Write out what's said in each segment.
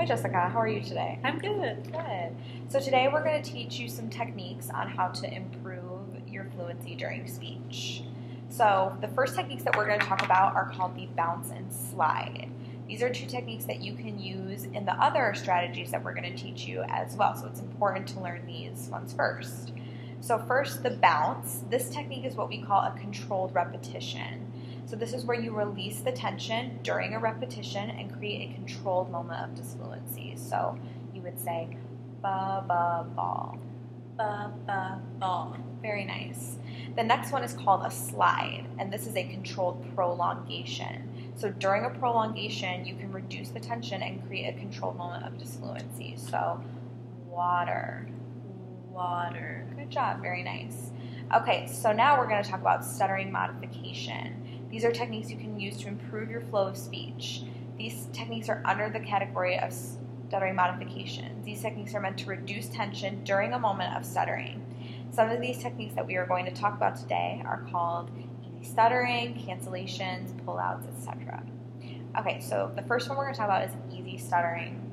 Hi Jessica, how are you today? I'm good. Good. So today we're going to teach you some techniques on how to improve your fluency during speech. So the first techniques that we're going to talk about are called the bounce and slide. These are two techniques that you can use in the other strategies that we're going to teach you as well. So it's important to learn these ones first. So first, the bounce. This technique is what we call a controlled repetition. So this is where you release the tension during a repetition and create a controlled moment of disfluency. So you would say, ba ba ball. Ba ba ball. Very nice. The next one is called a slide, and this is a controlled prolongation. So during a prolongation, you can reduce the tension and create a controlled moment of disfluency. So water. Water. Good job, very nice. Okay, so now we're going to talk about stuttering modification. These are techniques you can use to improve your flow of speech. These techniques are under the category of stuttering modification. These techniques are meant to reduce tension during a moment of stuttering. Some of these techniques that we are going to talk about today are called easy stuttering, cancellations, pullouts, etc. Okay, so the first one we're going to talk about is easy stuttering.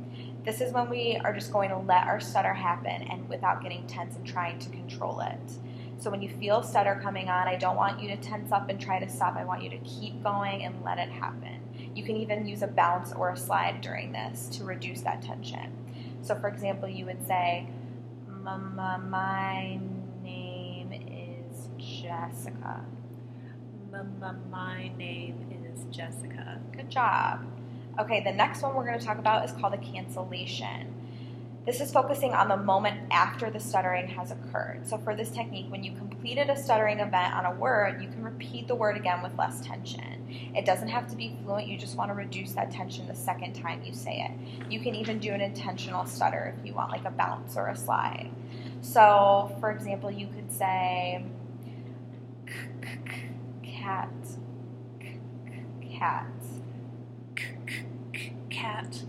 This is when we are just going to let our stutter happen and without getting tense and trying to control it. So when you feel stutter coming on, I don't want you to tense up and try to stop. I want you to keep going and let it happen. You can even use a bounce or a slide during this to reduce that tension. So for example, you would say, my name is Jessica. My name is Jessica. Good job. Okay, the next one we're going to talk about is called a cancellation. This is focusing on the moment after the stuttering has occurred. So for this technique, when you completed a stuttering event on a word, you can repeat the word again with less tension. It doesn't have to be fluent, you just want to reduce that tension the second time you say it. You can even do an intentional stutter if you want, like a bounce or a slide. So for example, you could say cat, cat. Cat.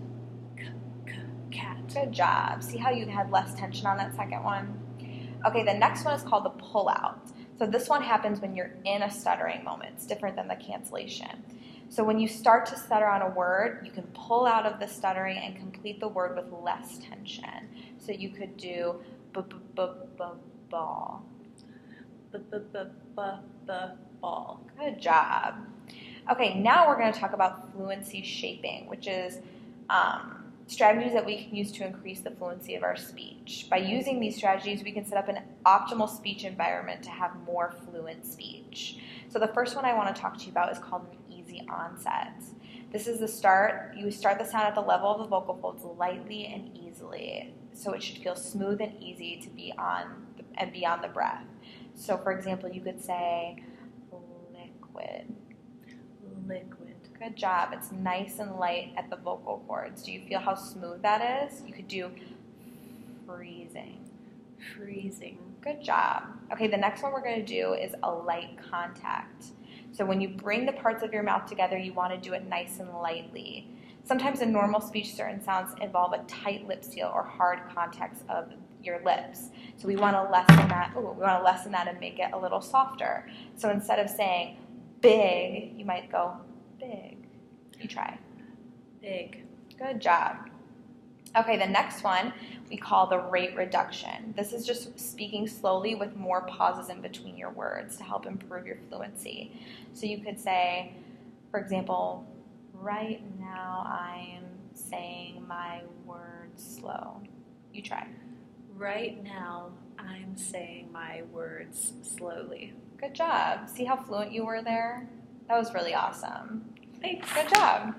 Cat. Good job. See how you had less tension on that second one? Okay, the next one is called the pullout. So this one happens when you're in a stuttering moment. It's different than the cancellation. So when you start to stutter on a word, you can pull out of the stuttering and complete the word with less tension. So you could do ball. Ball. Good job. Okay, now we're going to talk about fluency shaping, which is strategies that we can use to increase the fluency of our speech. By using these strategies, we can set up an optimal speech environment to have more fluent speech. So the first one I want to talk to you about is called an easy onset. This is the start. You start the sound at the level of the vocal folds lightly and easily. So it should feel smooth and easy to be on and beyond the breath. So for example, you could say liquid. Liquid. Good job. It's nice and light at the vocal cords. Do you feel how smooth that is? You could do freezing. Freezing. Good job. Okay, the next one we're going to do is a light contact. So when you bring the parts of your mouth together, you want to do it nice and lightly. Sometimes in normal speech, certain sounds involve a tight lip seal or hard contacts of your lips. So we want to lessen that. We want to lessen that and make it a little softer. So instead of saying big, you might go big. You try. Big. Good job. Okay, the next one we call the rate reduction. This is just speaking slowly with more pauses in between your words to help improve your fluency. So you could say, for example, right now I am saying my words slow. You try. Right now, I'm saying my words slowly. Good job. See how fluent you were there? That was really awesome. Thanks. Good job.